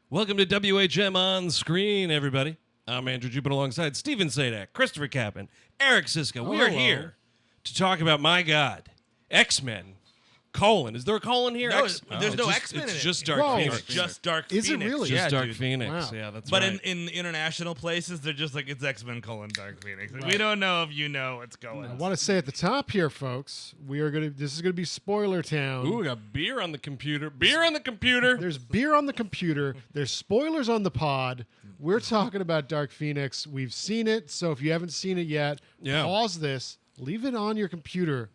Welcome to WHM On-Screen, everybody. I'm Andrew Jupin alongside Steven Sadak, Christopher Kappen, Eric Siska. We are here to talk about, my God, X-Men. Is there a colon here? No, there's no just, X-Men in it. It's just Dark Whoa. Phoenix. It's just Dark Is Phoenix. it really? Just Yeah, Dark dude. Phoenix. Wow. Yeah, that's But right. in international places, they're just like, it's X-Men : Dark Phoenix. Like, Right. We don't know if you know what's going I on. want to say at the top here, folks, this is gonna be spoiler town. Ooh, we got beer on the computer. Beer on the computer. There's beer on the computer. There's spoilers on the pod. We're talking about Dark Phoenix. We've seen it, so if you haven't seen it yet, Yeah. pause this, leave it on your computer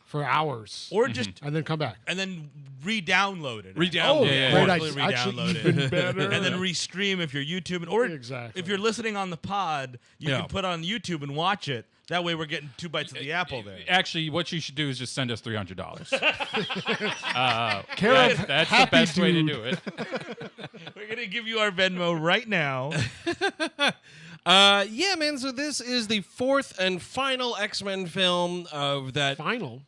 for hours, Or just, and then come back. and then re-download it. Re-download. Oh, Yeah, great yeah. idea. Actually, Re-download it. even better. And then restream if you're YouTubing. Or Exactly. if you're listening on the pod, you Yeah. can put on YouTube and watch it. That way we're getting 2 bites of the apple there. Actually, what you should do is just send us $300. Care of That's the Happy best way to Dude. do it. We're going to give you our Venmo right now. Yeah, man. So this is the fourth and final X-Men film of that Final.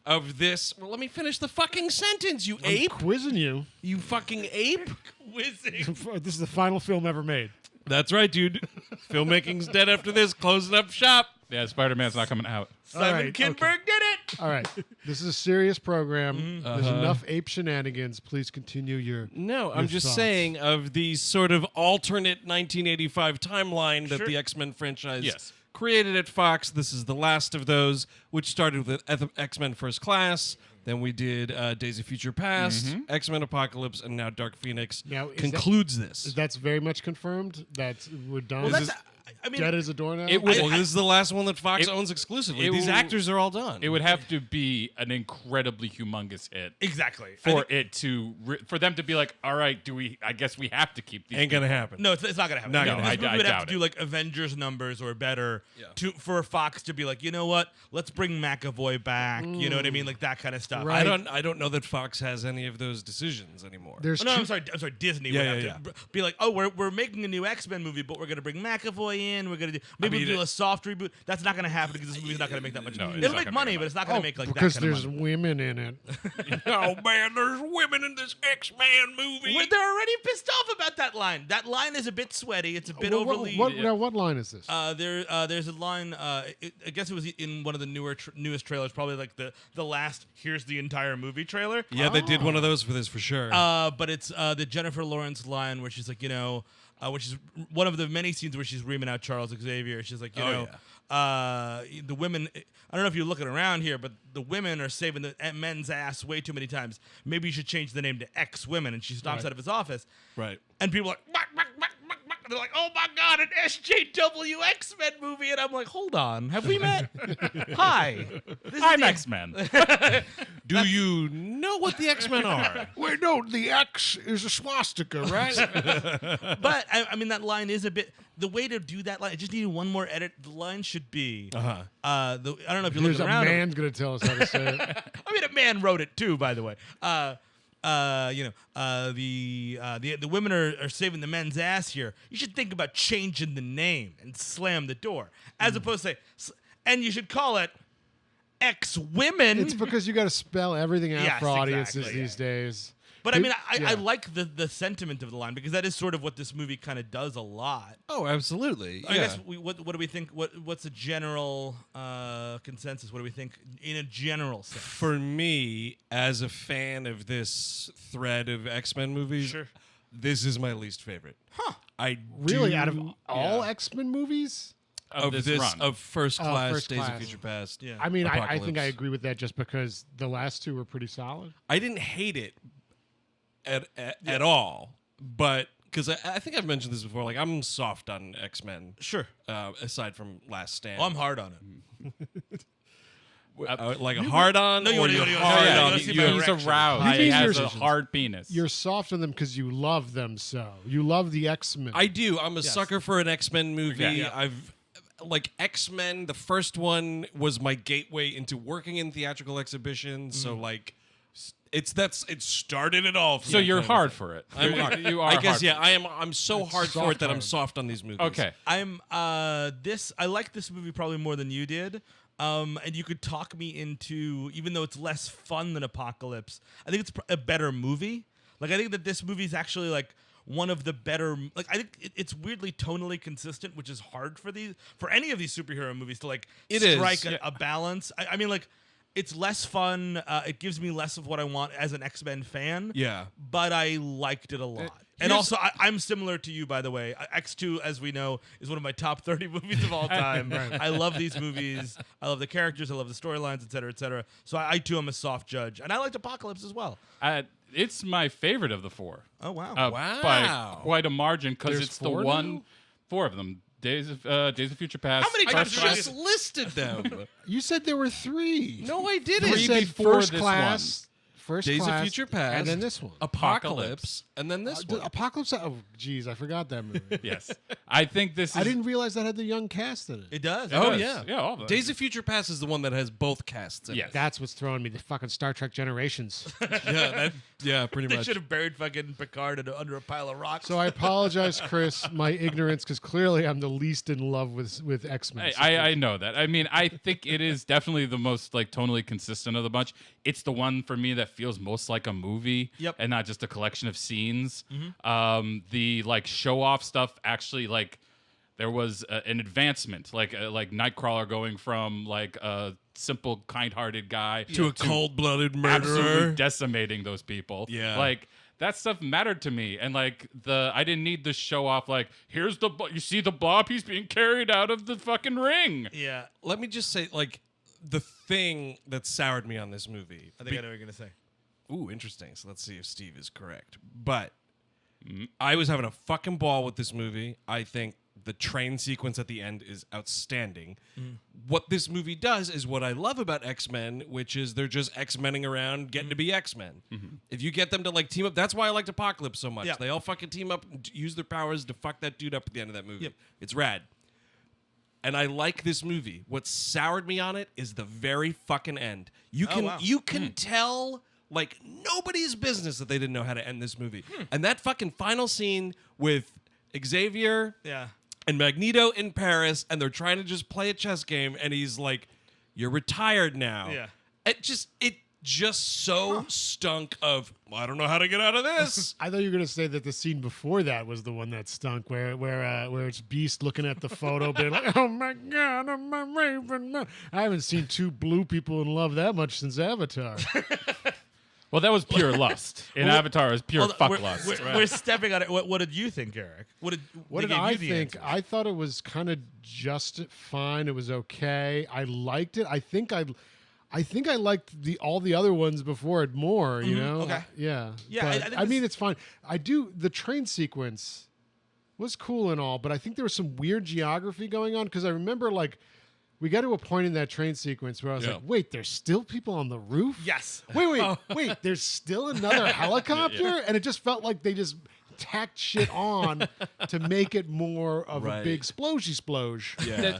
of this. Well, let me finish the fucking sentence, you I'm ape. quizzing you. You fucking ape. Whizzing. This is the final film ever made. That's right, dude. Filmmaking's dead after this. Closing up shop. Yeah, Spider-Man's not coming out. Simon right, Kinberg did it. All right, this is a serious program. There's Uh-huh. enough ape shenanigans. Please continue your. No, I'm Your just thoughts. saying of the sort of alternate 1985 timeline that Sure. the X-Men franchise Yes. created at Fox. This is the last of those, which started with X-Men First Class. Then we did Days of Future Past, X-Men Apocalypse, and now Dark Phoenix Now, is concludes this. That's very much confirmed. That we're done. Well, This that's, is I mean, dead as a doornail. It would- Well, this is the last one that Fox It- owns exclusively. it These will- actors are all done. It would have to be an incredibly humongous hit exactly. I for think- it to for them to be like, all right, I guess we have to keep these. Ain't gonna happen. No, it's not gonna happen. Not No, gonna this happen. movie I would have doubt to do it. like Avengers numbers or better Yeah. for Fox to be like, you know what? Let's bring McAvoy back. You know what I mean? Like that kind of stuff. Right. I don't know that Fox has any of those decisions anymore. There's Oh, no, two- I'm sorry. Disney Yeah, would yeah, have to be like, oh, we're making a new X-Men movie, but we're gonna bring McAvoy in. We're gonna do maybe mean, we'll do a soft reboot. That's not gonna happen because this movie's not gonna make that much. No, it's It'll not make gonna money, make but it's not gonna Oh, make like because that kind there's of money. women in it. Oh man, there's women in this X-Men movie. They're already pissed off about that line. That line is a bit sweaty. It's a bit overly. Now, what line is this? There's a line. I guess it was in one of the newest trailers, probably like the last. Here's the entire movie trailer. Yeah, they did one of those for this for sure. But it's the Jennifer Lawrence line where she's like, which is one of the many scenes where she's reaming out Charles Xavier. She's like, the women. I don't know if you're looking around here, but the women are saving the men's ass way too many times. Maybe you should change the name to X Women. And she stomps Right. out of his office. right. And people are like, "Muck, muck, muck, muck, muck." They're like, oh my God, an SJW X-Men movie. And I'm like, hold on, have we met? Hi. This is I'm the- X-Men. Do you know what the X-Men are? Wait, no, the X is a swastika, right? But, I mean, that line is a bit, the way to do that line, it just needed one more edit. The line should be, I don't know if you're Here's looking a around. man's gonna tell us how to say it. I mean, a man wrote it too, by the way. The women are saving the men's ass here. You should think about changing the name and slam the door, as opposed to say, and you should call it X-Women. It's because you got to spell everything out Yes, for audiences exactly, these days. But I mean, I Yeah. like the sentiment of the line because that is sort of what this movie kind of does a lot. Oh, absolutely. I guess what do we think? What's the general consensus? What do we think in a general sense? For me, as a fan of this thread of X-Men movies, Sure. this is my least favorite. Huh. I Really, do- out of all yeah. X-Men movies, of this run. of First Class, First Days Class. of Future Past. Yeah. I mean, I think I Apocalypse. agree with that just because the last two were pretty solid. I didn't hate it at all, but because I think I've mentioned this before, like I'm soft on X-Men. Sure. Aside from Last Stand, Oh, I'm hard on it. like a hard on. No, you or wanna- you're you wanna- hard no, you on. wanna see you- my He's erection. aroused. You He mean has you're- a hard penis. You're soft on them because you love them so. You love the X-Men. I do. I'm a sucker for an X-Men movie. Yeah. I've like X-Men. The first one was my gateway into working in theatrical exhibitions. So like, it started it all. For so me, you're kind of hard thing. for it. I'm You're- hard. You are. I guess hard yeah. for I am. I'm so hard for it that I'm hard. soft on these movies. Okay. I'm I like this movie probably more than you did. And you could talk me into, even though it's less fun than Apocalypse, I think it's a better movie. Like, I think that this movie is actually like one of the better. Like I think it's weirdly tonally consistent, which is hard for any of these superhero movies to like strike a balance. I mean, like it's less fun. It gives me less of what I want as an X-Men fan. Yeah, but I liked it a lot. And also, I'm similar to you, by the way. X2, as we know, is one of my top 30 movies of all time. I love these movies. I love the characters. I love the storylines, et cetera, et cetera. So I too am a soft judge. And I liked Apocalypse as well. It's my favorite of the four. Oh, wow. Wow. By quite a margin, because There's it's the four one. now? 4 of them. Days of Future Past. How many I times just listed them. You said there were 3. No, I didn't. You Three said before First this Class, First Days Class, of Future Past, and then this one. Apocalypse, and then this one. Apocalypse. Oh, geez, I forgot that movie. Yes, I think this is. I didn't realize that had the young cast in it. It does. Oh does. yeah, Yeah, all of them. Days of Future Past is the one that has both casts. In Yes. it. That's what's throwing me. The fucking Star Trek Generations. yeah, pretty They much. should have buried fucking Picard under a pile of rocks. So I apologize, Chris, my ignorance, because clearly I'm the least in love with X-Men. I know that. I mean, I think it is definitely the most like tonally consistent of the bunch. It's the one for me that feels most like a movie, Yep. and not just a collection of scenes. The like show off stuff actually like there was an advancement, like Nightcrawler going from like a simple kind-hearted guy to a cold-blooded absolutely murderer. decimating those people. Yeah. Like that stuff mattered to me, and like I didn't need the show off. Like here's you see the Blob, he's being carried out of the fucking ring. yeah. Let me just say, like, the thing that soured me on this movie. I think I know what you're going to say. Ooh, interesting. So let's see if Steve is correct. But I was having a fucking ball with this movie. I think the train sequence at the end is outstanding. What this movie does is what I love about X-Men, which is they're just X-Menning around getting to be X-Men. If you get them to like team up, that's why I liked Apocalypse so much. Yeah. They all fucking team up and use their powers to fuck that dude up at the end of that movie. Yep. It's rad. And I like this movie. What soured me on it is the very fucking end. You can wow. you can tell like nobody's business that they didn't know how to end this movie. And that fucking final scene with Xavier Yeah. and Magneto in Paris, and they're trying to just play a chess game, and he's like, "You're retired now." Yeah. It just so stunk of. Well, I don't know how to get out of this. I thought you were going to say that the scene before that was the one that stunk, where it's Beast looking at the photo, being like, "Oh my God, I'm a Raven Man." I haven't seen 2 blue people in love that much since Avatar. Well, that was pure lust. In Avatar, it was pure fuck we're, lust. We're stepping on it. What did you think, Eric? What What they did gave I you the think? answer? I thought it was kind of just fine. It was okay. I liked it. I think I liked all the other ones before it more. You know? Okay. Yeah. Yeah, But, I think I mean, this- it's fine. I do. The train sequence was cool and all, but I think there was some weird geography going on because I remember like. We got to a point in that train sequence where I was Yeah. like, wait, there's still people on the roof? Yes. Wait, there's still another helicopter? And it just felt like they just tacked shit on to make it more of a Right. big sploshy. Yeah.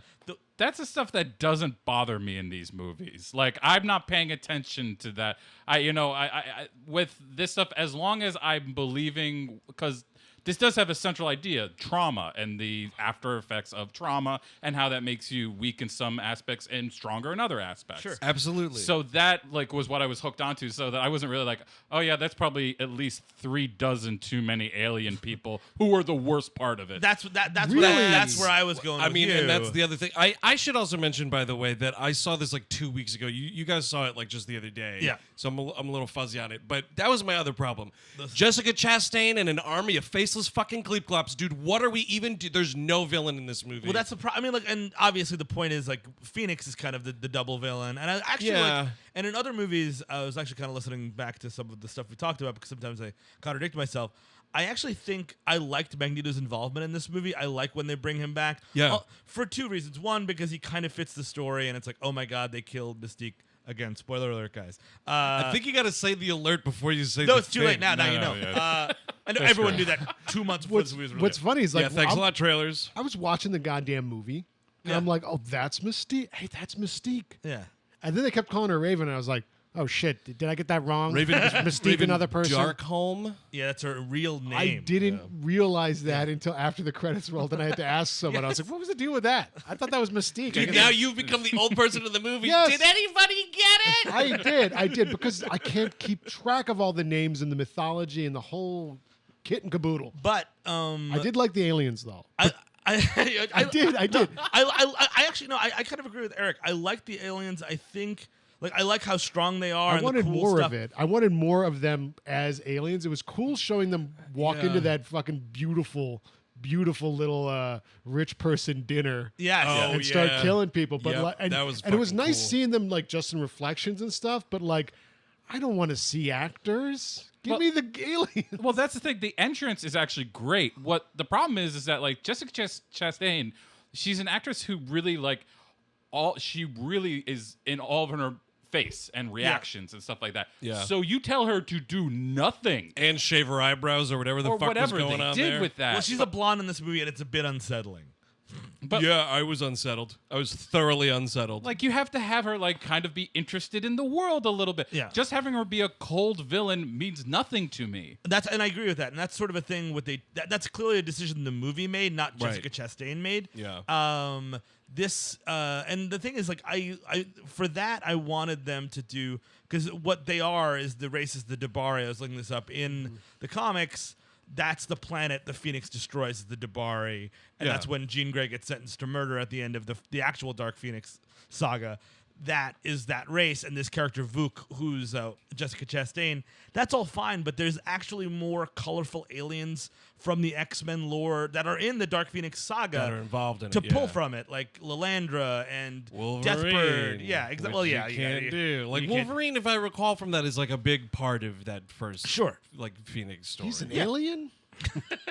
That's the stuff that doesn't bother me in these movies. Like I'm not paying attention to that. I with this stuff, as long as I'm believing, because this does have a central idea, trauma and the after effects of trauma and how that makes you weak in some aspects and stronger in other aspects. Sure. Absolutely. So that like was what I was hooked onto, so that I wasn't really like, oh yeah, that's probably at least 3 dozen too many alien people who were the worst part of it. That's Really? that's where I was going. I with mean, you. and that's the other thing. I should also mention, by the way, that I saw this like 2 weeks ago. You guys saw it like just the other day. Yeah. So I'm a little fuzzy on it. But that was my other problem. Jessica Chastain and an army of faceless fucking cleep-clops. Dude, what are we even do? There's no villain in this movie. Well, that's the problem. I mean, like, and obviously the point is like Phoenix is kind of the double villain, and I actually like, and in other movies, I was actually kind of listening back to some of the stuff we talked about because sometimes I contradict myself. I actually think I liked Magneto's involvement in this movie. I like when they bring him back. Yeah. For 2 reasons. One, because he kind of fits the story, and it's like, oh my God, they killed Mystique. Again, spoiler alert, guys. I think you got to say the alert before you say. No, the it's too thing. late now. Now you know. yeah. I know everyone knew that 2 months before this movie was What's released. funny is like, Yeah, thanks I'm- a lot, trailers. I was watching the goddamn movie, and Yeah. I'm like, oh, that's Mystique. Hey, that's Mystique. Yeah. And then they kept calling her Raven, and I was like, oh shit, did I get that wrong? Raven, Is Mystique Raven another person? Darkholm. Yeah, that's her real name. I didn't realize that until after the credits rolled, and I had to ask someone. I was like, "What was the deal with that?" I thought that was Mystique. I Dude, guess now you've become the old person in the movie. Yes. Did anybody get it? I did, because I can't keep track of all the names and the mythology and the whole kit and caboodle. But I did like the aliens though. I did. I actually no. I kind of agree with Eric. I like the aliens. I think I like how strong they are. I and wanted the cool more stuff. of it. I wanted more of them as aliens. It was cool showing them walk into that fucking beautiful little rich person dinner. Yes. Oh, And start yeah. killing people. But Yep, and, that was and it was fucking nice cool. seeing them like just in reflections and stuff. But like, I don't want to see actors. Give me the aliens. Well, that's the thing. The entrance is actually great. What the problem is that like Jessica Chastain, she's an actress who really she really is in all of her face and reactions and stuff like that. Yeah. So you tell her to do nothing And shave her eyebrows or whatever the or fuck whatever was going they on did there. with that. Well, she's a blonde in this movie, and it's a bit unsettling. But yeah, I was unsettled. I was thoroughly unsettled. like you have to have her like kind of be interested in the world a little bit. Yeah. Just having her be a cold villain means nothing to me. And I agree with that. And that's sort of a thing that's clearly a decision the movie made, not Right. Jessica Chastain made. Yeah. This and the thing is like I for that I wanted them to do, because what they are is the race is the Dabari. I was looking this up in the comics. That's the planet the Phoenix destroys, is the Dabari, and Yeah. that's when Jean Grey gets sentenced to murder at the end of the actual Dark Phoenix saga. That is that race, and this character Vuk, who's Jessica Chastain, that's all fine, but there's actually more colorful aliens from the X-Men lore that are in the Dark Phoenix saga That are involved in to it, pull yeah. from it, like Lilandra and Wolverine. Deathbird. Yeah, exactly. which Well, yeah, you can't do. Like you can't- Wolverine, if I recall from that, is like a big part of that first Sure. like Phoenix story. He's an alien.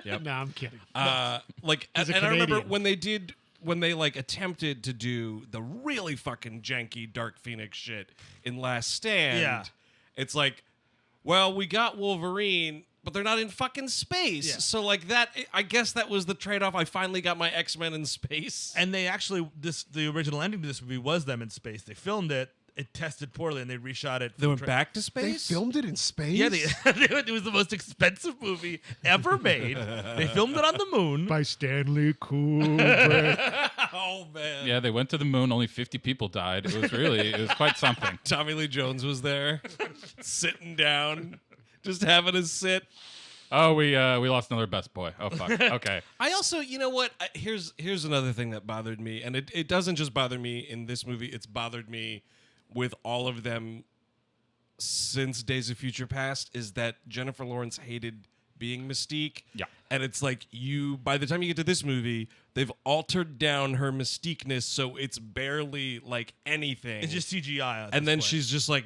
Yep. No, I'm kidding. Like, He's a and I remember Canadian. when they like attempted to do the really fucking janky Dark Phoenix shit in Last Stand. Yeah. It's like, well, we got Wolverine, but they're not in fucking space. Yeah. So like that, I guess that was the trade-off. I finally got my X-Men in space. And they actually, the original ending to this movie was them in space. They filmed it. It tested poorly, and they reshot it. They went back to They space. filmed it in space. Yeah, it was the most expensive movie ever made. They filmed it on the moon. by Stanley Kubrick. Oh man. Yeah, they went to the moon. Only 50 people died. It was quite something. Tommy Lee Jones was there, sitting down, just having a sit. Oh, we lost another best boy. Oh fuck. Okay. I also, you know what? Here's another thing that bothered me, and it doesn't just bother me in this movie. It's bothered me with all of them since Days of Future Past. Is that Jennifer Lawrence hated being Mystique? Yeah. And it's like by the time you get to this movie, they've altered down her mystiqueness so it's barely like anything. It's just CGI. And then she's just like,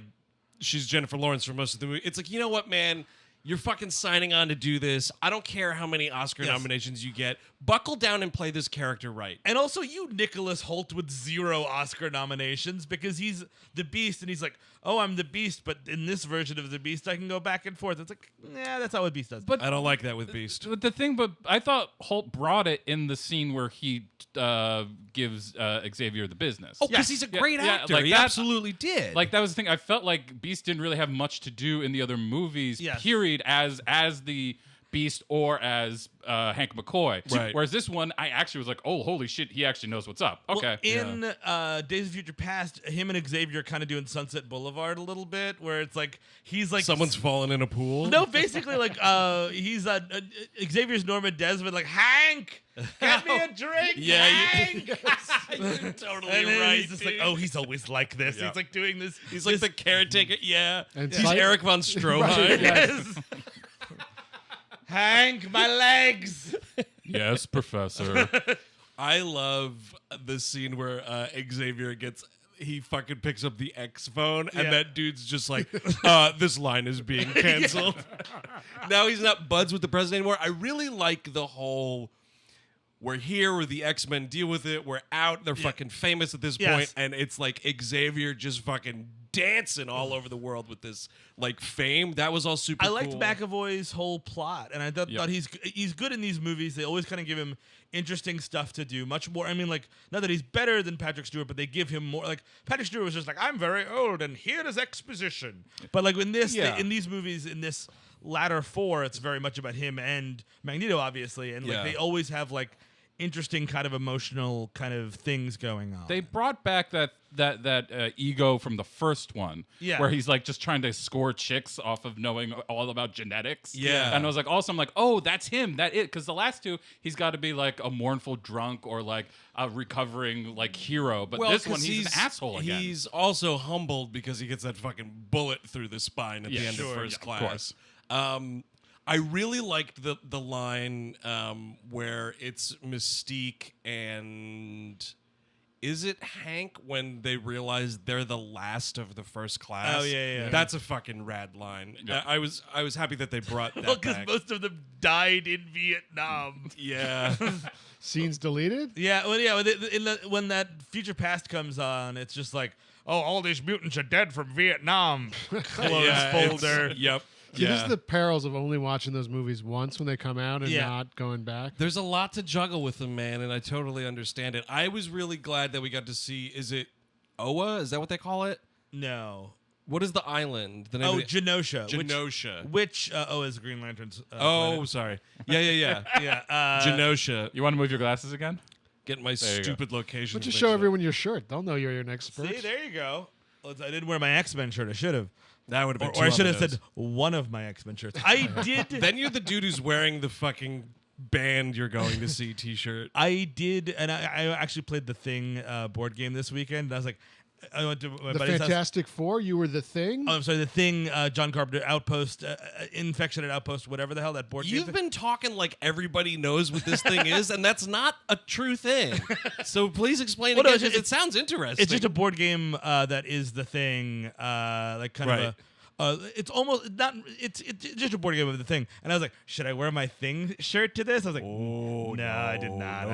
she's Jennifer Lawrence for most of the movie. It's like, you know what, man? You're fucking signing on to do this. I don't care how many Oscar nominations you get. Buckle down and play this character right. And also, you Nicholas Hoult with 0 Oscar nominations, because he's the Beast, and he's like, "Oh, I'm the Beast, but in this version of the Beast, I can go back and forth." It's like, yeah, that's not what Beast does. But I don't like that with Beast. but I thought Holt brought it in the scene where he gives Xavier the business. Oh, because Yes. he's a great Yeah, actor. like He that- absolutely did. Like that was the thing. I felt like Beast didn't really have much to do in the other movies. Yes. Period. As the Beast or as Hank McCoy. Right. Whereas this one, I actually was like, oh, holy shit, he actually knows what's up. Okay. Well, in Days of Future Past, him and Xavier kind of doing Sunset Boulevard a little bit, where it's like he's like someone's fallen in a pool. No, basically, like he's Xavier's Norman Desmond, like Hank, get me a drink, Yeah, Hank. You're totally And then right. he's just dude. like, oh, he's always like this. Yeah. He's like doing this. He's like the caretaker. Yeah. And He's Slight- Eric von Stroheim. Right, yeah. Yes. Hank, my legs. Yes, Professor. I love the scene where Xavier he fucking picks up the X phone, and Yeah. that dude's just like, this line is being canceled. Now he's not buds with the president anymore. I really like the whole, we're here, we're the X-Men, deal with it, we're out, they're fucking famous at this Yes. point, and it's like Xavier just fucking dancing all over the world with this like fame. That was all super I liked cool. McAvoy's whole plot, and I thought he's good in these movies. They always kind of give him interesting stuff to do, much more. I mean, like, not that he's better than Patrick Stewart, but they give him more. Like, Patrick Stewart was just like, I'm very old, and here is exposition. But like in this, Yeah. in these movies, in this latter 4, it's very much about him and Magneto, obviously, and like Yeah. they always have like interesting kind of emotional kind of things going on. They brought back that ego from the first one, Yeah. where he's like just trying to score chicks off of knowing all about genetics. Yeah. And I was like, also, I'm like, oh, that's him. That it, because the last two, he's got to be like a mournful drunk or like a recovering like hero. But this 'cause one, he's an asshole again. He's also humbled because he gets that fucking bullet through the spine at the end of first class. Of course. I really liked the line where it's Mystique and is it Hank when they realize they're the last of the first class? Oh, yeah. That's a fucking rad line. Yeah. I was happy that they brought that because back. most of them died in Vietnam. Yeah. Scenes deleted. Yeah, well, yeah. When that Future Past comes on, it's just like, oh, all these mutants are dead from Vietnam. Close Yeah, folder. Yep. See, this Yeah. is the perils of only watching those movies once when they come out and Yeah. not going back. There's a lot to juggle with them, man, and I totally understand it. I was really glad that we got to see, is it Oa? Is that what they call it? No. What is the island? The name Oh, of the- Genosha. Genosha. Which is Green Lantern's. Oh, planet. sorry. Yeah. Yeah. Genosha. You want to move your glasses again? Get my There you go. stupid location. But just show everyone your shirt. They'll know you're an expert. See, there you go. I didn't wear my X-Men shirt. I should have. That would have been Or I too should have on the said one of my X-Men shirts. I did. Then you're the dude who's wearing the fucking band you're going to see t-shirt. I did, and I actually played the Thing board game this weekend. And I was like, I went to my The buddy's house. Fantastic Four. You were the Thing. Oh, I'm sorry, the Thing, John Carpenter, Outpost, Infection at Outpost, whatever the hell that board game. You've been talking like everybody knows what this thing is, and that's not a true thing. So please explain Well, no, again, it's- 'cause it sounds interesting. It's just a board game that is the Thing, like kind of Right. it's almost not. It's just a board game of the Thing, and I was like, should I wear my Thing shirt to this? I was like, Oh, no, I did not. no,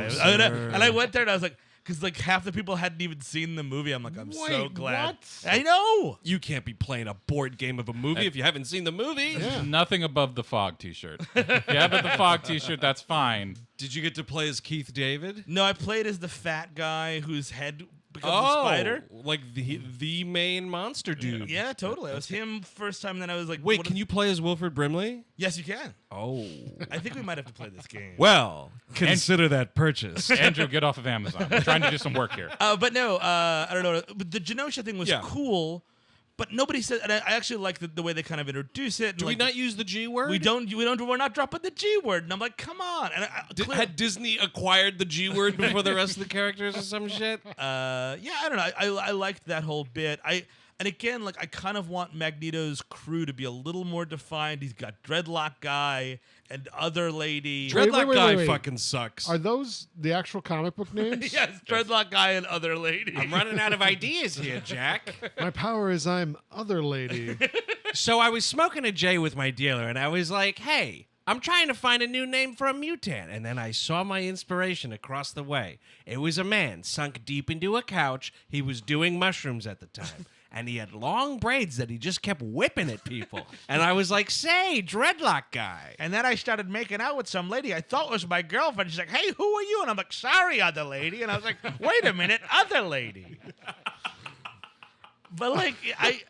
And I went there and I was like, because like half the people hadn't even seen the movie. I'm like, I'm so Wait, glad. what? I know. You can't be playing a board game of a movie if you haven't seen the movie. Yeah. Nothing above the Fog t-shirt. If you have the Fog t-shirt, that's fine. Did you get to play as Keith David? No, I played as the fat guy whose head becomes a spider. Like the main monster dude. Yeah, totally. It was him first time. Then I was like, Wait, what can is- you play as Wilfred Brimley? Yes, you can. Oh. I think we might have to play this game. Well, consider that purchase. Andrew, get off of Amazon. We're trying to do some work here. But no, I don't know. But the Genosha thing was Yeah. cool, but nobody said. And I actually like the way they kind of introduce it. And Do we like, not use the G word? We don't. We're not dropping the G word. And I'm like, come on. And Had Disney acquired the G word before the rest of the characters or some shit? yeah, I don't know. I liked that whole bit. And again, like I kind of want Magneto's crew to be a little more defined. He's got Dreadlock Guy and Other Lady. Dreadlock wait, guy wait. fucking sucks. Are those the actual comic book names? Yes, Dreadlock Guy and Other Lady. I'm running out of ideas here, Jack. My power is I'm Other Lady. So I was smoking a J with my dealer, and I was like, hey, I'm trying to find a new name for a mutant. And then I saw my inspiration across the way. It was a man sunk deep into a couch. He was doing mushrooms at the time. And he had long braids that he just kept whipping at people. And I was like, say, Dreadlock Guy. And then I started making out with some lady I thought was my girlfriend. She's like, hey, who are you? And I'm like, sorry, Other Lady. And I was like, wait a minute, Other Lady. But like, I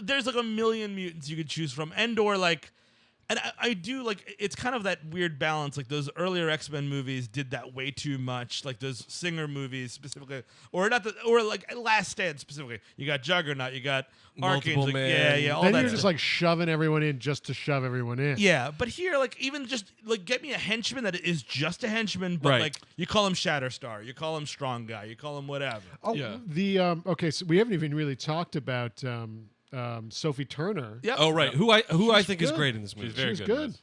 there's like a million mutants you could choose from. And or like, and I do like, it's kind of that weird balance. Like those earlier X-Men movies did that way too much. Like those Singer movies specifically, or not, or like Last Stand specifically. You got Juggernaut, you got Multiple Archangel, Man. yeah, all Then that you're just stuff. like shoving everyone in just to shove everyone in. Yeah, but here, like, even just like get me a henchman that is just a henchman, but Right. like you call him Shatterstar, you call him Strong Guy, you call him whatever. Oh, Yeah. the okay. So we haven't even really talked about Sophie Turner. Yep. Oh, right. Who I She's think is good. great in this movie. She's very She's good. in good. this.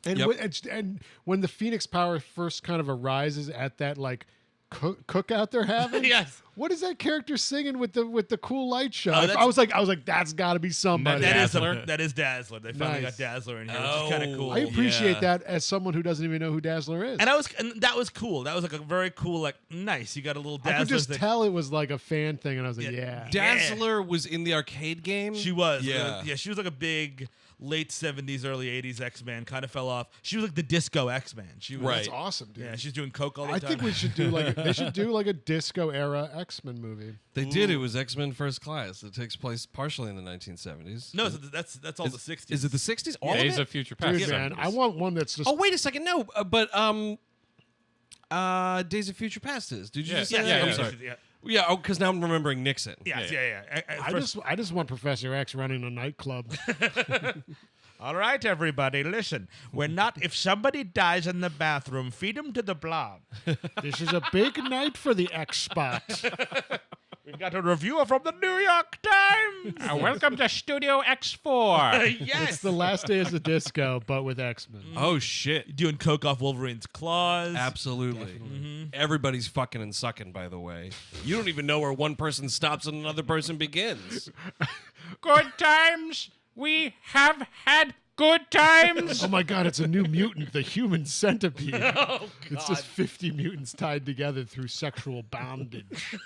And, Yep. and when the Phoenix Power first kind of arises at that like cookout they're having, Yes. What is that character singing with the cool light show? Oh, I was like, that's got to be somebody. Dazzler? That is Dazzler. They finally Nice. got Dazzler in here, which is kind Oh. of cool. I appreciate Yeah. that as someone who doesn't even know who Dazzler is. and that was cool. That was like a very cool, like nice. You got a little I Dazzler could just thing. tell it was like a fan thing, and I was like, Yeah. yeah. Dazzler was in the arcade game. She was. Yeah. Yeah, she was like a big late 70s, early 80s X-Man, kind of fell off. She was like the disco X-Man. She was Right. That's awesome, dude. Yeah, she's doing coke all the I time. think we should do like they should do like a disco era X-Men movie. They did. It was X-Men First Class. It takes place partially in the 1970s. No, so that's all the 60s. Is it the 60s? All Days of it? of Future Past. Dude, man, I want one that's just Oh, wait a second. No, but Days of Future Past is. Did you Yeah, just say yeah, that? yeah, I'm sorry. Yeah. Yeah, oh, because now I'm remembering Nixon. Yes, yeah. I just want Professor X running a nightclub. All right, everybody, listen. We're not. If somebody dies in the bathroom, feed them to the blob. This is a big night for the X spot. We've got a reviewer from the New York Times. Welcome to Studio X4. Yes. It's the last days of disco, but with X-Men. Oh shit! Doing coke off Wolverine's claws. Absolutely. Everybody's fucking and sucking. By the way, you don't even know where one person stops and another person begins. Good times. We have had good times. Oh my god, it's a new mutant, the human centipede. It's just 50 mutants tied together through sexual bondage.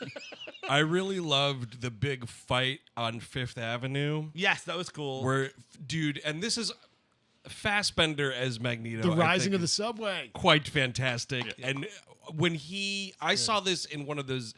I really loved the big fight on Fifth Avenue. Yes, that was cool. Where, dude, and this is Fassbender as Magneto. The I rising think of the is subway. quite fantastic. And when I saw this in one of those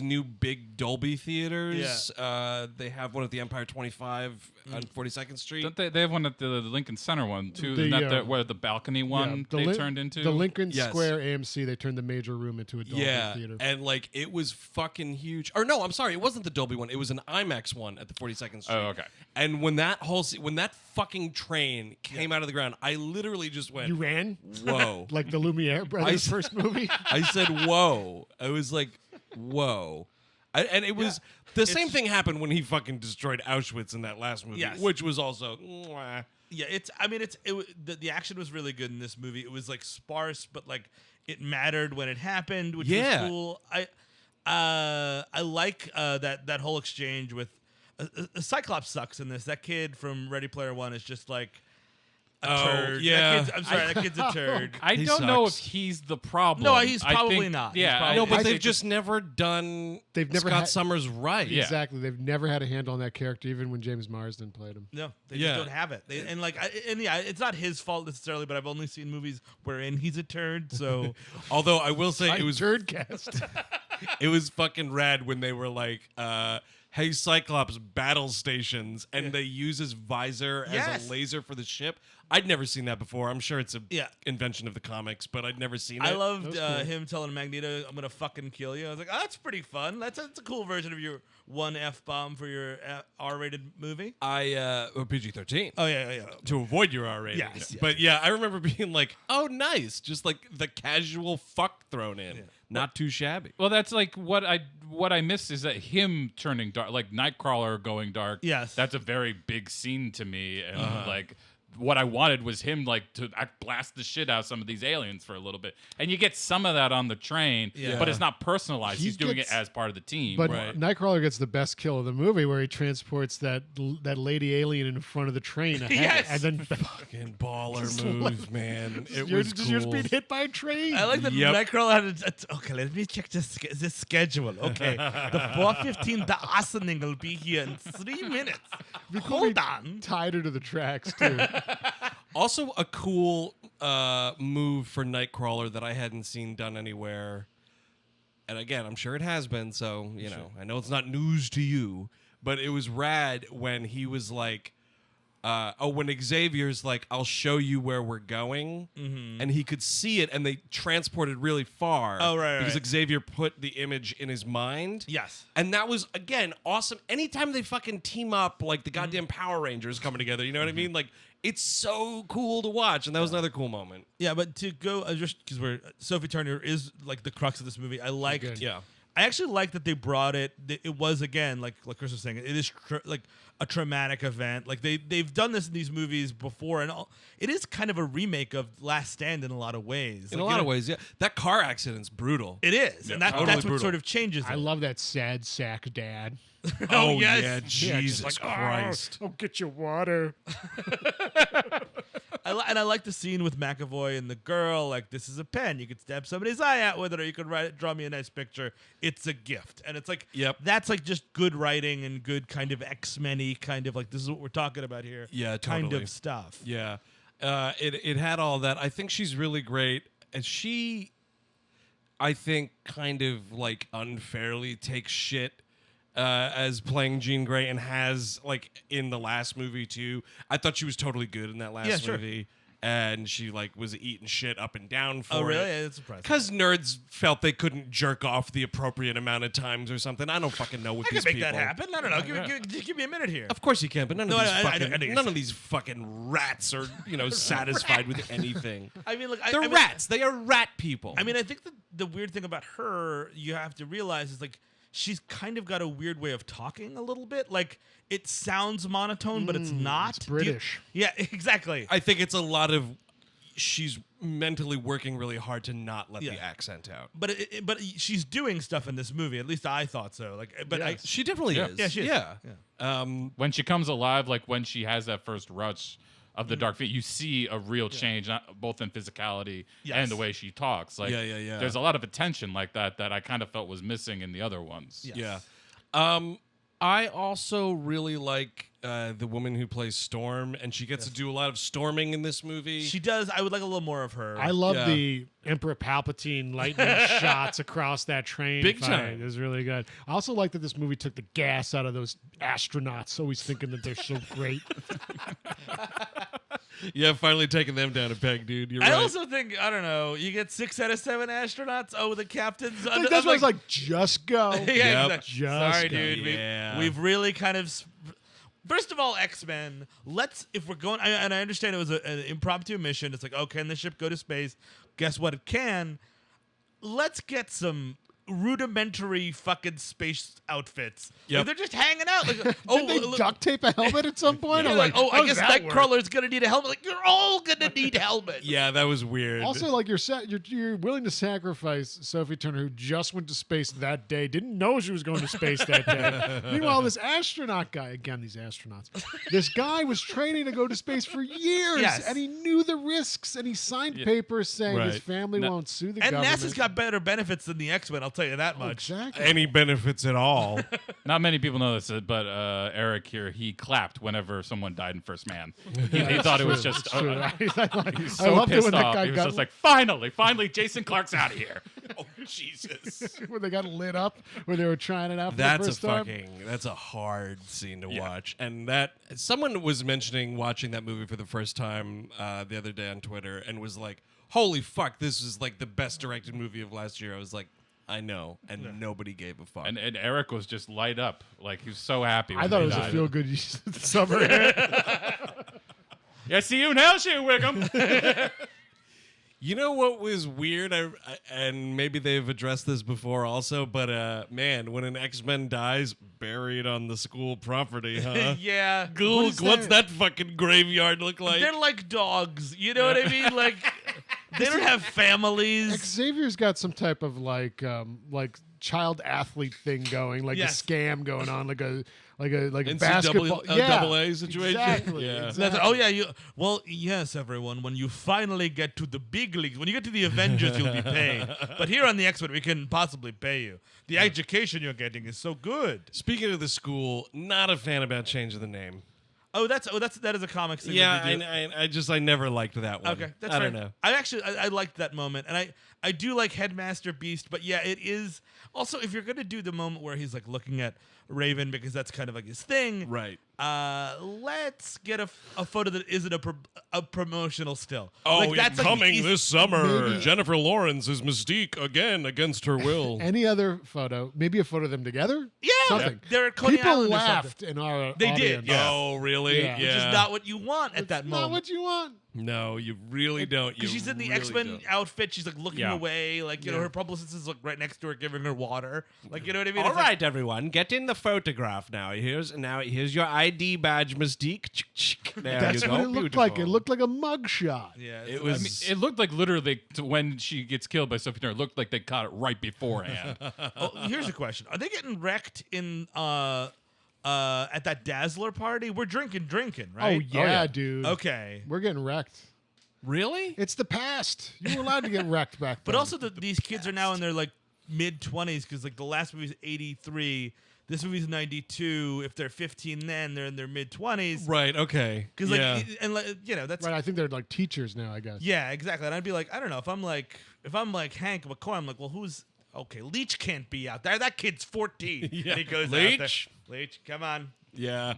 new big Dolby theaters. They have one at the Empire 25 on 42nd Street. Don't they have one at the Lincoln Center one too. The, Not where the balcony one they turned into. The Lincoln Yes. Square AMC, they turned the major room into a Dolby theater. And like it was fucking huge. Or no, I'm sorry, it wasn't the Dolby one. It was an IMAX one at the 42nd Street. Oh, okay. And when that when that fucking train came out of the ground, I literally just went, You ran? whoa. Like the Lumiere brothers' I- first movie? I said, whoa. I was like, whoa. And it was the same thing happened when he fucking destroyed Auschwitz in that last movie, Yes. which was also. Mwah. Yeah, the action was really good in this movie. It was like sparse, but like it mattered when it happened, which was cool. I like that whole exchange with Cyclops sucks in this. That kid from Ready Player One is just like a turd. yeah. That kid's a turd. I He don't know if sucks. he's the problem. No, he's I probably think- not. He's Yeah, probably- No, but I they've think just never done They've never Scott had- Summers right. Yeah. Exactly. They've never had a handle on that character, even when James Marsden played him. No, they Yeah. just don't have it. It's not his fault necessarily, but I've only seen movies wherein he's a turd. So Although I will say It it was Turdcast. it was fucking rad when they were like, hey Cyclops, battle stations, and they use his visor as Yes. a laser for the ship. I'd never seen that before. I'm sure it's a Yeah. invention of the comics, but I'd never seen it. I loved That was cool. him telling Magneto, "I'm gonna fucking kill you." I was like, "Oh, that's pretty fun. That's a cool version of your one F-bomb for your R-rated movie." or PG-13. Oh yeah. To avoid your R rating. Yes. But yeah, I remember being like, oh, nice. Just like the casual fuck thrown in. Not too shabby. Well, that's like what I missed is that him turning dark, like Nightcrawler going dark. Yes. that's a very big scene to me, and like. What I wanted was him like to blast the shit out of some of these aliens for a little bit, and you get some of that on the train, but it's not personalized. He He's doing gets- it as part of the team. But Right. Nightcrawler gets the best kill of the movie, where he transports that lady alien in front of the train ahead, Yes. and then Fucking baller moves, man. It you're was just, cool. you're just being hit by a train. I like that Yep. Nightcrawler had okay, let me check this schedule. Okay, the 4:15, the Arsening will be here in 3 minutes. Hold on. Tied her to the tracks too. Also, a cool move for Nightcrawler that I hadn't seen done anywhere. And again, I'm sure it has been, so, you know, I know it's not news to you, but it was rad when he was like, when Xavier's like, I'll show you where we're going, and he could see it, and they transported really far. Oh, right, because right. Xavier put the image in his mind. Yes. And that was, again, awesome. Anytime they fucking team up, like the goddamn Power Rangers coming together, you know what I mean? Like, it's so cool to watch, and that was another cool moment. Yeah, but to go just because Sophie Turner is like the crux of this movie. I liked. Good. Yeah. I actually like that they brought it. It was again like Chris was saying. It is like a traumatic event. Like they've done this in these movies before, and it is kind of a remake of Last Stand in a lot of ways. In Like, a lot of ways, yeah. That car accident's brutal. it is, and totally that's what brutal. sort of changes. I it. love that sad sack dad. Oh, yes. yeah, Yeah, Jesus just like, Christ. Oh, get your water. And I like the scene with McAvoy and the girl. Like, this is a pen. You could stab somebody's eye out with it, or you could draw me a nice picture. It's a gift. And it's like, Yep. that's like just good writing and good kind of X-Men-y kind of like, this is what we're talking about here. Yeah, Kind totally. of stuff. Yeah. It had all that. I think she's really great. And she, I think, kind of like unfairly takes shit as playing Jean Grey, and has like in the last movie too. I thought she was totally good in that last Yeah, sure. movie. and she like was eating shit up and down for Oh, really? it. Yeah, that's surprising. Because nerds felt they couldn't jerk off the appropriate amount of times or something. I don't fucking know what I these can make people. that happen. I don't know. Give me a minute here. Of course you can, but none No, of these I fucking know you're none of these fucking rats are satisfied with anything. I mean, look, They're rats. They are rat people. I mean, I think the weird thing about her, you have to realize, is like she's kind of got a weird way of talking a little bit. Like it sounds monotone, but it's not. It's British. Yeah, exactly. I think it's a lot of she's mentally working really hard to not let Yeah. the accent out. But but she's doing stuff in this movie. At least I thought so. Like, but Yes. She definitely Yeah. is. Yeah, she is. Yeah. When she comes alive, like when she has that first rush of Mm. the dark feet, you see a real change, both in physicality Yes. and the way she talks. Like, Yeah. there's a lot of attention like that I kind of felt was missing in the other ones. Yeah. Yeah. I also really like the woman who plays Storm, and she gets to do a lot of storming in this movie. she does. I would like a little more of her. I love Yeah. the Emperor Palpatine lightning shots across that train. Big fight. time. It was really good. I also like that this movie took the gas out of those astronauts, always thinking that they're so great. Yeah, finally taking them down a peg, dude. You're I right. also think, I don't know, you get 6 out of 7 astronauts. Oh, the captain's. I think that's why I was like, just go. yeah, Yep. exactly. Just Sorry, go. dude. Yeah. We've really kind of. First of all, X-Men. If we're going, and I understand it was an impromptu mission. It's like, oh, can the ship go to space? Guess what? It can. Let's get some rudimentary fucking space outfits. Yep. Like, they're just hanging out. Like, Did they look- duct tape a helmet at some point? Yeah, I'm like, oh, how I does guess that work? Nightcrawler's gonna need a helmet. Like, you're all gonna need helmets. Yeah, that was weird. Also, like you're willing to sacrifice Sophie Turner, who just went to space that day, didn't know she was going to space that day. Meanwhile, this astronaut guy, again, these astronauts, this guy was training to go to space for years, Yes. and he knew the risks, and he signed papers saying his Right. family won't sue the And government. NASA's got better benefits than the X-Men. I'll tell you that much. Exactly. any benefits at all. Not many people know this, but Eric here, he clapped whenever someone died in First Man. He thought it was just. True. He's I so loved it pissed when that off. guy He was got just like, finally, Jason Clark's out of here. Oh Jesus. when they got lit up when they were trying it out for That's the a first time. that's a hard scene to watch. And that someone was mentioning watching that movie for the first time the other day on Twitter and was like, "Holy fuck, this is like the best directed movie of last year." I was like, I know, and nobody gave a fuck. And Eric was just light up. Like, he was so happy. I when thought they it was a died. feel-good summer hit. Yeah, see you in hell, shit, Wiggum. You know what was weird? And maybe they've addressed this before also, but man, when an X-Men dies, buried on the school property, huh? Yeah. Cool. is What's that? that fucking graveyard look like? They're like dogs. You know what I mean? Like, they don't have families. Xavier's got some type of like child athlete thing going, like Yes. a scam going on, like a NCAA basketball AA situation? Exactly. Yeah. exactly. Oh yeah, well, yes, everyone. When you finally get to the big leagues, when you get to the Avengers, you'll be paid. But here on the X-Men, we can possibly pay you. The education you're getting is so good. Speaking of the school, not a fan about changing the name. That is a comic thing. Yeah, that they do. I never liked that one. Okay, that's I fair. don't know. I liked that moment, and I do like Headmaster Beast, but yeah, it is also, if you're gonna do the moment where he's like looking at Raven because that's kind of like his thing, Right. Let's get a photo that isn't a promotional still. Oh, like, that's like coming the this summer, Maybe- Jennifer Lawrence is Mystique again against her will. Any other photo, maybe a photo of them together. Yeah, something. they're at Coney People Island or laughed in our. They did, audience. yeah. Oh, really? Yeah. Which is not what you want at that It's moment. not what you want. No, you really don't. Because You she's in the really X-Men don't. outfit, she's like looking Yeah. away, like you know, her publicist is like right next to her, giving her water, like you know what I mean. All It's like- right, everyone, get in the photograph now. Here's your ID badge, Mystique. There That's you what go. it looked like. It Beautiful. looked like a mugshot. yeah, It it's- was. It looked like literally when she gets killed by Sophie Turner, it looked like they caught it right beforehand. Oh, here's a question: are they getting wrecked in at that Dazzler party? We're drinking, right? Oh yeah, dude. Okay. We're getting wrecked. Really? It's the past. You were allowed to get wrecked back then. But also, these kids are now in their like mid 20s because like the last movie's 83, this movie's 92. If they're 15, then they're in their mid 20s. Right. Okay. Because yeah. like and like, you know that's right. I think they're like teachers now. I guess. yeah, exactly. And I'd be like, I don't know if I'm like Hank McCoy, I'm like, well, who's okay? Leech can't be out there. That kid's 14. Yeah. And he goes Leach? out there. Leach, come on. Yeah.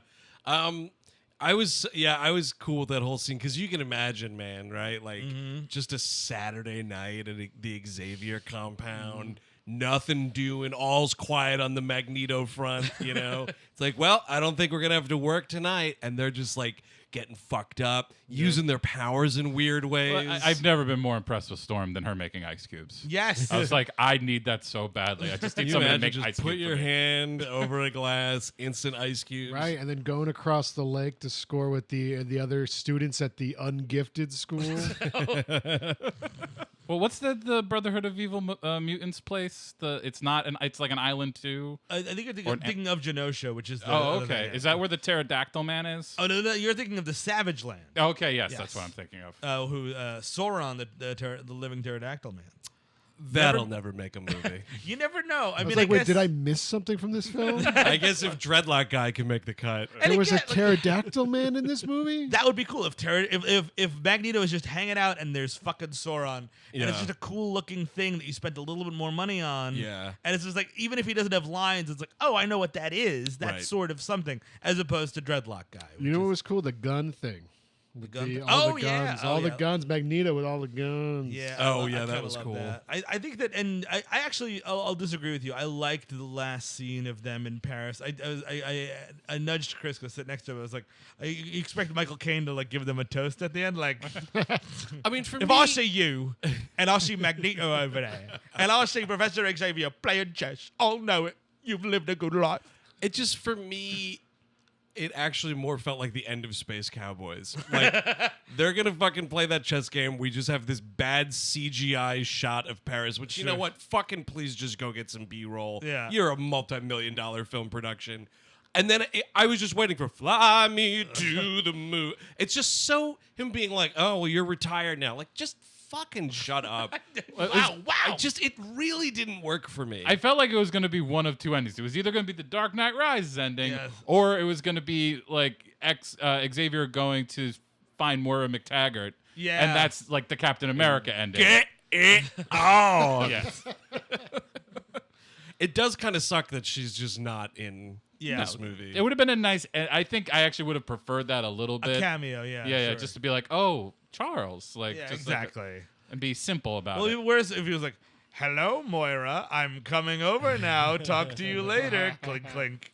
I was cool with that whole scene because you can imagine, man, right? Like just a Saturday night at the Xavier compound, nothing doing, all's quiet on the Magneto front, you know? It's like, well, I don't think we're gonna have to work tonight, and they're just like getting fucked up, using their powers in weird ways. Well, I've never been more impressed with Storm than her making ice cubes. Yes. I was like, I need that so badly. I just need you somebody to imagine make just ice put cubes. your hand over a glass, instant ice cubes. Right, and then going across the lake to score with the other students at the ungifted school. Well, what's the Brotherhood of Evil Mutants place? It's like an island too. I think you're thinking of Genosha, which is the Oh, other okay. thing. Is that where the pterodactyl man is? Oh no, you're thinking of the Savage Land. Okay, yes, Yes. that's what I'm thinking of. Who Sauron, the living pterodactyl man. That'll never make a movie. You never know. I I was mean, like, I wait, guess, did I miss something from this film? I guess if Dreadlock Guy can make the cut. And There was a again, like- pterodactyl man in this movie? That would be cool if Magneto is just hanging out and there's fucking Sauron and Yeah. it's just a cool looking thing that you spent a little bit more money on. Yeah. And it's just like even if he doesn't have lines, it's like, oh, I know what that is. That's Right. sort of something, as opposed to Dreadlock Guy. You know what was cool? The gun thing. With gun thing? all Oh, the yeah. guns. Oh, all the yeah. guns. Magneto with all the guns. Yeah. Oh, I yeah, that kinda was love cool. that. I think that, and I actually, I'll disagree with you. I liked the last scene of them in Paris. I nudged Chris to sit next to him. I was like, you expect Michael Caine to like give them a toast at the end, like. I mean, for If me, I see you, and I see Magneto over there, and I see Professor Xavier playing chess, I'll know it. You've lived a good life. it just for me, it actually more felt like the end of Space Cowboys. Like they're gonna fucking play that chess game. We just have this bad CGI shot of Paris, which you know Sure. what? Fucking please just go get some B-roll. Yeah. You're a multi-million-dollar film production. And then I was just waiting for "Fly Me to the Moon." It's just so him being like, "Oh, well, you're retired now." Like, just fucking shut up. Wow. It really didn't work for me. I felt like it was going to be one of two endings. It was either going to be the Dark Knight Rises ending, Yes. or it was going to be like Xavier going to find Moira McTaggart. Yeah. And that's like the Captain America ending. Get it on. Yes. It does kind of suck that she's just not in Yeah. this movie. It would have been a nice. I think I actually would have preferred that a little A bit. cameo, yeah. Yeah, sure. just to be like, oh, Charles, like, Yeah, just like, exactly. and be simple about Well, it. whereas if he was like, "Hello, Moira, I'm coming over now. Talk to you later." Clink, clink.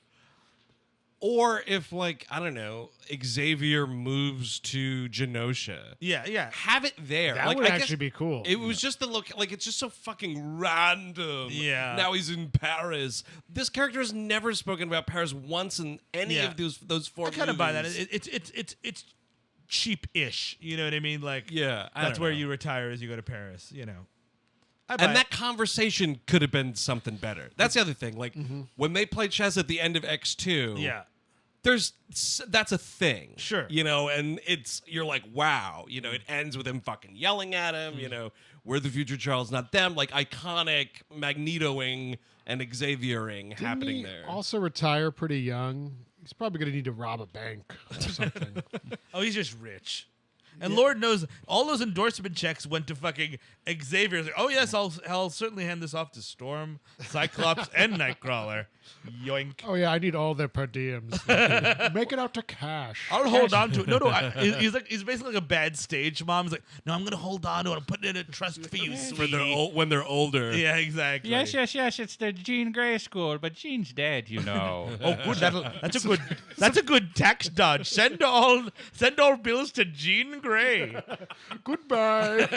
Or if, like, I don't know, Xavier moves to Genosha. Yeah. Have it there. That like, would I guess actually be cool. It was just the look, like, it's just so fucking random. Yeah. Now he's in Paris. This character has never spoken about Paris once in any Yeah. of those four I kind of buy that. movies. It's cheap-ish. You know what I mean? Like, Yeah, I that's don't where know. you retire as you go to Paris. You know. I buy And it. that conversation could have been something better. That's the other thing. Like, when they play chess at the end of X2, Yeah. that's a thing. Sure. You know, and you're like, wow. You know, it ends with him fucking yelling at him, you know, we're the future Charles, not them. Like, iconic Magnetoing and Xaviering Didn't happening he there. also retire pretty young? He's probably going to need to rob a bank or something. Oh, he's just rich. And Lord knows all those endorsement checks went to fucking Xavier. Like, oh yes, I'll certainly hand this off to Storm, Cyclops, and Nightcrawler. Yoink. Oh yeah, I need all their per diems. Make it out to cash. I'll hold on to it. No, he's basically like a bad stage mom. He's like, no, I'm gonna hold on to it. I'm putting it in a trust for you, sweetie. When they're older. Yeah, exactly. Yes. It's the Jean Grey school, but Jean's dead, you know. Oh, good. That's a good tax dodge. Send all bills to Jean Grey. Goodbye.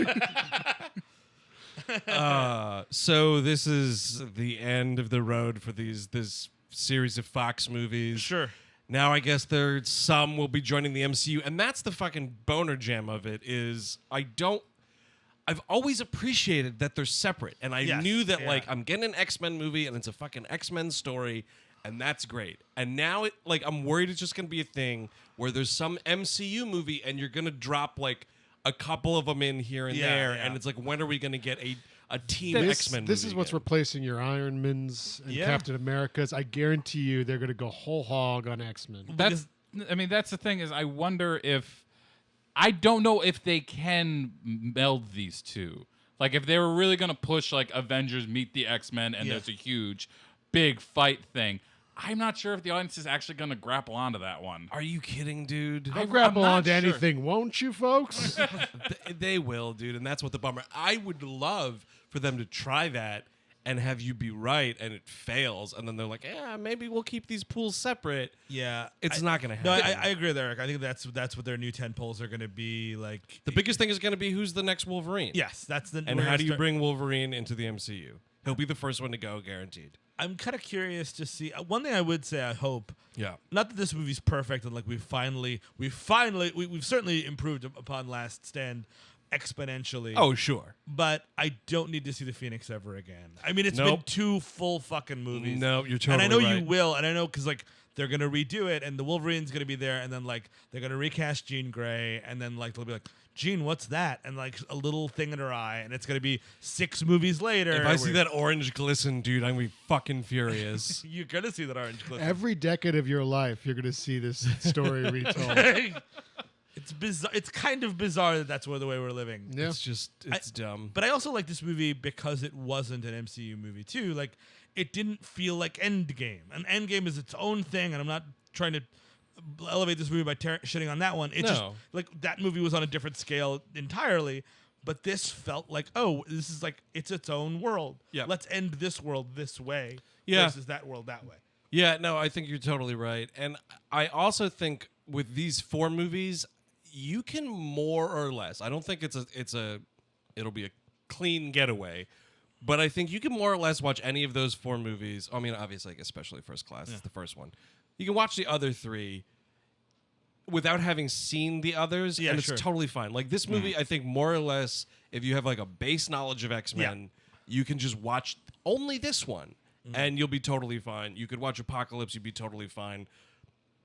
So this is the end of the road for this series of Fox movies. Sure. Now I guess some will be joining the MCU, and that's the fucking boner jam of it. Is I've always appreciated that they're separate, and I Yes, knew that yeah. like I'm getting an X-Men movie, and it's a fucking X-Men story, and that's great. And now I'm worried it's just gonna be a thing where there's some MCU movie, and you're gonna drop like a couple of them in here and Yeah, there, yeah. and it's like, when are we gonna get a team this X-Men movie? this is what's again? replacing your Iron Mans and Yeah. Captain Americas. I guarantee you they're going to go whole hog on X-Men. That's the thing is I wonder if I don't know if they can meld these two. Like if they were really going to push like Avengers meet the X-Men and Yeah. there's a huge big fight thing. I'm not sure if the audience is actually going to grapple onto that one. Are you kidding, dude? They'll grapple not onto sure. anything, won't you, folks? They will, dude, and that's what the bummer. I would love for them to try that and have you be right, and it fails, and then they're like, "Yeah, maybe we'll keep these pools separate." Yeah, It's not going to No, happen. I agree with Eric. I think that's what their new 10 polls are going to be like. The biggest thing is going to be who's the next Wolverine. Yes, that's the. And we're how gonna do you start- bring Wolverine into the MCU? He'll be the first one to go, guaranteed. I'm kind of curious to see. One thing I would say, I hope. Yeah. Not that this movie's perfect, and like we've certainly improved upon Last Stand exponentially. Oh, sure. But I don't need to see the Phoenix ever again. I mean, it's been Nope. 2 full fucking movies. No, you're totally And I know right. you will, and I know because like they're gonna redo it, and the Wolverine's gonna be there, and then like they're gonna recast Jean Grey, and then like they'll be like, Jean, what's that? And like a little thing in her eye, and it's gonna be 6 movies later. If I see where- that orange glisten, dude, I'm going to be fucking furious. you're gonna see that orange clip. Every decade of your life, you're going to see this story retold. It's bizarre. It's kind of bizarre that that's the way we're living. Yeah. It's dumb. But I also like this movie because it wasn't an MCU movie too. Like, it didn't feel like Endgame. And Endgame is its own thing, and I'm not trying to elevate this movie by shitting on that one. It just No. like that movie was on a different scale entirely. But this felt like, oh, this is like it's its own world. Yeah. Let's end this world this way Yeah. versus that world that way. Yeah, no, I think you're totally right. And I also think with these 4 movies, you can more or less. I don't think it'll be a clean getaway, but I think you can more or less watch any of those 4 movies. I mean, obviously, like, especially First Class is the first one. You can watch the other 3 without having seen the others, Yeah, and it's sure. totally fine. Like this movie, I think more or less, if you have like a base knowledge of X-Men, you can just watch only this one, and you'll be totally fine. You could watch Apocalypse, you'd be totally fine.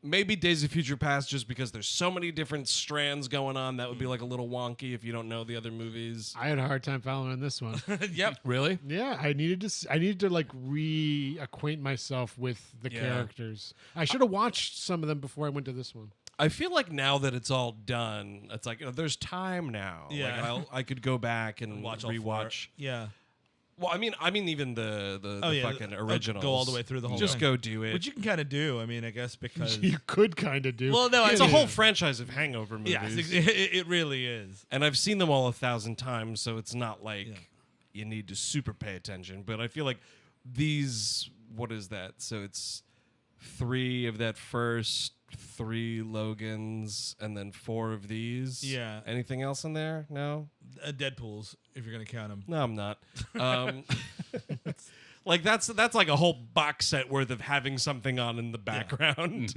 Maybe Days of Future Past, just because there's so many different strands going on, that would be like a little wonky if you don't know the other movies. I had a hard time following this one. Yep. Really? Yeah, I needed to like reacquaint myself with the Yeah. characters. I should have watched some of them before I went to this one. I feel like now that it's all done, it's like there's time now. Yeah. Like I could go back and Watch all 4. rewatch. Yeah. Well, I mean, even the fucking originals. Go all the way through the whole Just thing. go do it. Which you can kind of do. I mean, I guess because You could kind of do. well, no, It's I a mean, whole franchise of Hangover movies. yes, it really is. And I've seen them all 1,000 times, so it's not like you need to super pay attention. But I feel like these, what is that? So it's 3 of that first, 3 Logans, and then 4 of these. Yeah. Anything else in there? No? Deadpool's, if you're gonna count them. No, I'm not. Like that's like a whole box set worth of having something on in the background.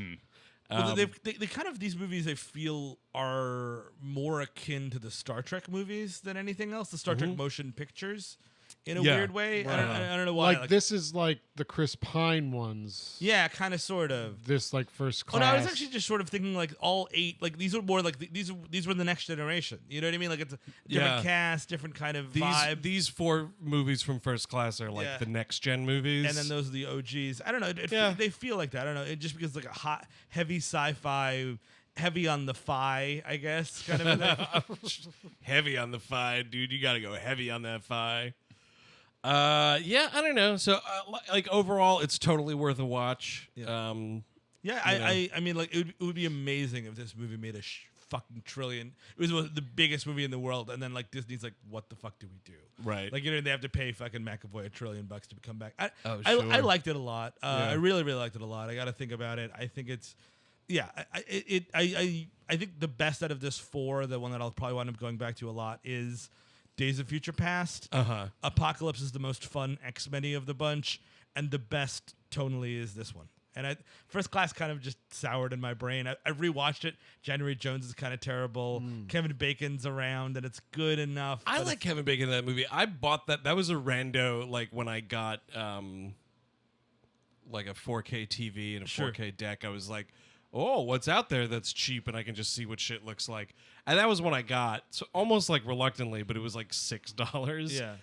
Well, they kind of these movies I feel are more akin to the Star Trek movies than anything else. The Star Trek motion pictures, in a Yeah. weird way. Right. I don't know why. like this is like the Chris Pine ones. Yeah, kind of, sort of. This like first Oh class. no, I was actually just sort of thinking like all 8. Like these are more like these were the next generation. You know what I mean? Like it's a different Yeah. cast, different kind of vibe. These 4 movies from First Class are like Yeah. the next gen movies. And then those are the OGs. I don't know. Yeah. They feel like that. I don't know. It just because like a hot, heavy sci-fi, heavy on the fi, I guess, kind of a thing. heavy on the fi, dude. You got to go heavy on that fi. Yeah, I don't know. So, like overall, it's totally worth a watch. Yeah. Yeah, You I mean, like it would be amazing if this movie made a fucking trillion. It was the biggest movie in the world, and then like Disney's like, what the fuck do we do? Right. Like, you know, they have to pay fucking McAvoy $1 trillion to come back. I sure. liked it a lot. Yeah. I really liked it a lot. I got to think about it. I think it's, yeah. I think the best out of this 4, the one that I'll probably wind up going back to a lot, is Days of Future Past. Apocalypse is the most fun X-Men-y of the bunch, and the best tonally is this one. And First Class kind of just soured in my brain. I rewatched it. January Jones is kind of terrible. Kevin Bacon's around, and it's good enough. I but like Kevin Bacon in that movie. I bought that. That was a rando, like when I got like a 4K TV and a Sure. 4K deck. I was like, oh, what's out there that's cheap and I can just see what shit looks like. And that was what I got. So almost like reluctantly, but it was like $6. Yeah.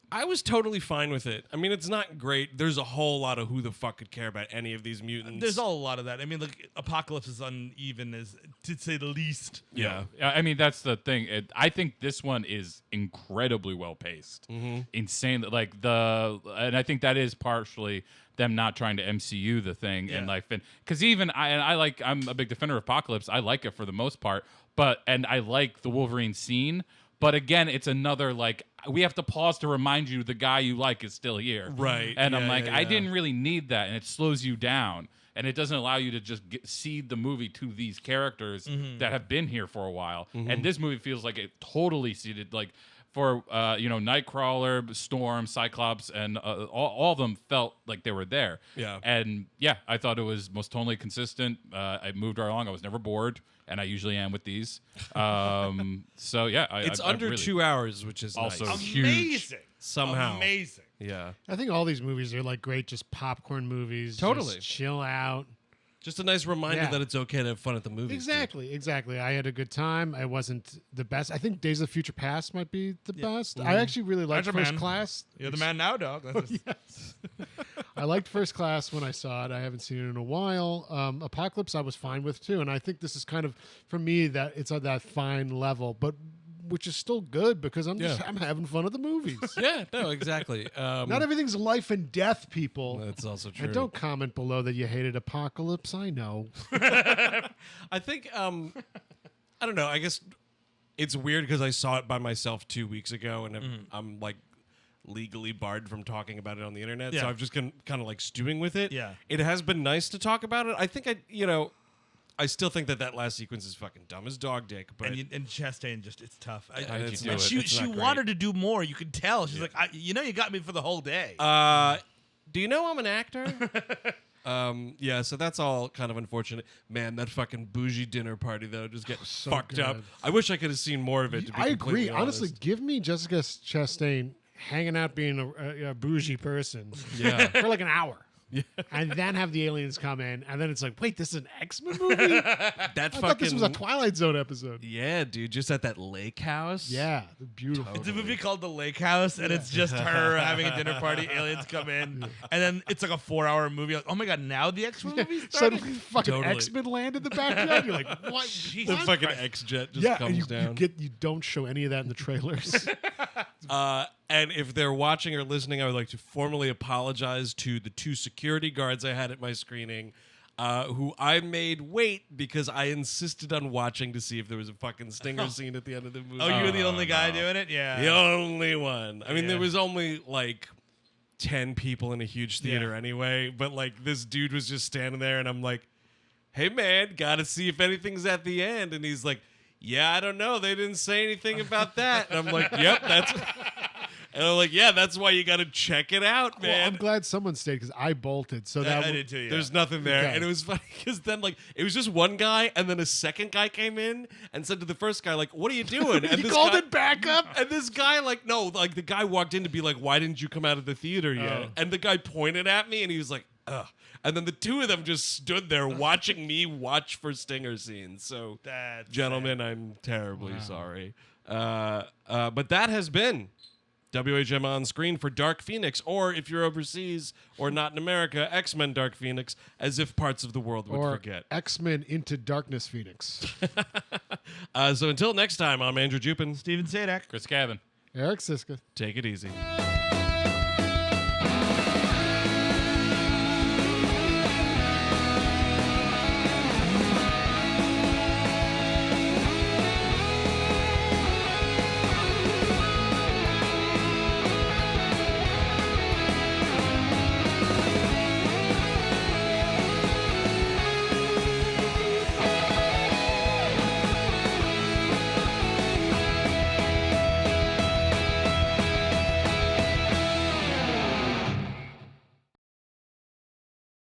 I was totally fine with it. I mean, it's not great. There's a whole lot of who the fuck could care about any of these mutants. There's a lot of that. I mean, like Apocalypse is uneven, as to say the least. Yeah. I mean, that's the thing. I think this one is incredibly well paced, insanely. And I think that is partially them not trying to MCU the thing and like, because even I'm a big defender of Apocalypse. I like it for the most part, and I like the Wolverine scene. But again, it's another like we have to pause to remind you the guy you like is still here, Right? And I'm Yeah, like, yeah, I yeah. didn't really need that, and it slows you down, and it doesn't allow you to just seed the movie to these characters that have been here for a while. And this movie feels like it totally seeded like. For Nightcrawler, Storm, Cyclops, and all of them felt like they were there. Yeah. And yeah, I thought it was most tonally consistent. I moved right along. I was never bored, and I usually am with these. So yeah, It's I under really, 2 hours, which is Also nice. huge. Amazing. Somehow. Amazing. Yeah. I think all these movies are like great, just popcorn movies. Totally. Just chill out. Just a nice reminder Yeah. that it's okay to have fun at the movies. Exactly. I had a good time. I wasn't the best. I think Days of Future Past might be the best. I actually really liked Gotcha, First man. Class. You're the man now, dog. Yes. I liked First Class when I saw it. I haven't seen it in a while. Apocalypse I was fine with too, and I think this is kind of for me that it's at that fine level, but which is still good because I'm having fun at the movies. Yeah, no, exactly. Not everything's life and death, people. That's also true. And don't comment below that you hated Apocalypse. I know. I think I don't know. I guess it's weird because I saw it by myself 2 weeks ago, and I'm like legally barred from talking about it on the internet. So Yeah. I've just been kind of like stewing with it. Yeah. It has been nice to talk about it. I think I still think that last sequence is fucking dumb as dog dick. But And Chastain it's tough. it's do not- it? She it's not great. wanted to do more. You could tell. She's like, you got me for the whole day. Do you know I'm an actor? Yeah, so that's all kind of unfortunate. Man, that fucking bougie dinner party though just get so fucked up. good. I wish I could have seen more of it. To be I completely agree. Honestly, honest. give me Jessica Chastain hanging out being a bougie person Yeah. for like an hour. And then have the aliens come in, and then it's like, wait, this is an X-Men movie? that I fucking thought this was a Twilight Zone episode. yeah, dude, just at that lake house. Yeah, beautiful. It's a movie called The Lake House, and it's just her having a dinner party. Aliens come in, and then it's like a 4-hour movie. Like, oh my god, now the X-Men movie started. Suddenly, fucking Totally. X-Men land in the backyard. You're like, what? the fucking X jet just Yeah, comes and down. you don't show any of that in the trailers. And if they're watching or listening, I would like to formally apologize to the 2 security guards I had at my screening, who I made wait because I insisted on watching to see if there was a fucking stinger scene at the end of the movie. Oh, you were the only guy doing it? Yeah. The only one. I mean, Yeah. there was only like 10 people in a huge theater anyway, but like this dude was just standing there and I'm like, hey man, gotta see if anything's at the end. And he's like, yeah, I don't know. They didn't say anything about that. And I'm like, yep, that's... And I'm like, yeah, that's why you got to check it out, Well, I'm man. glad someone stayed because I bolted. So that I did too. Yeah. There's nothing there. Okay. And it was funny because then, like, it was just one guy, and then a second guy came in and said to the first guy, like, what are you doing? And you called it back up. And this guy, like, no, like, the guy walked in to be like, why didn't you come out of the theater yet? Oh. And the guy pointed at me, and he was like, ugh. And then the 2 of them just stood there watching me watch for stinger scenes. So, That's gentlemen, I'm terribly sorry. But that has been WHM On-Screen for Dark Phoenix, or if you're overseas or not in America, X-Men Dark Phoenix, as if parts of the world would Or forget. X-Men Into Darkness Phoenix. So until next time, I'm Andrew Jupin. Steven Sadak. Chris Cabin. Eric Siska. Take it easy.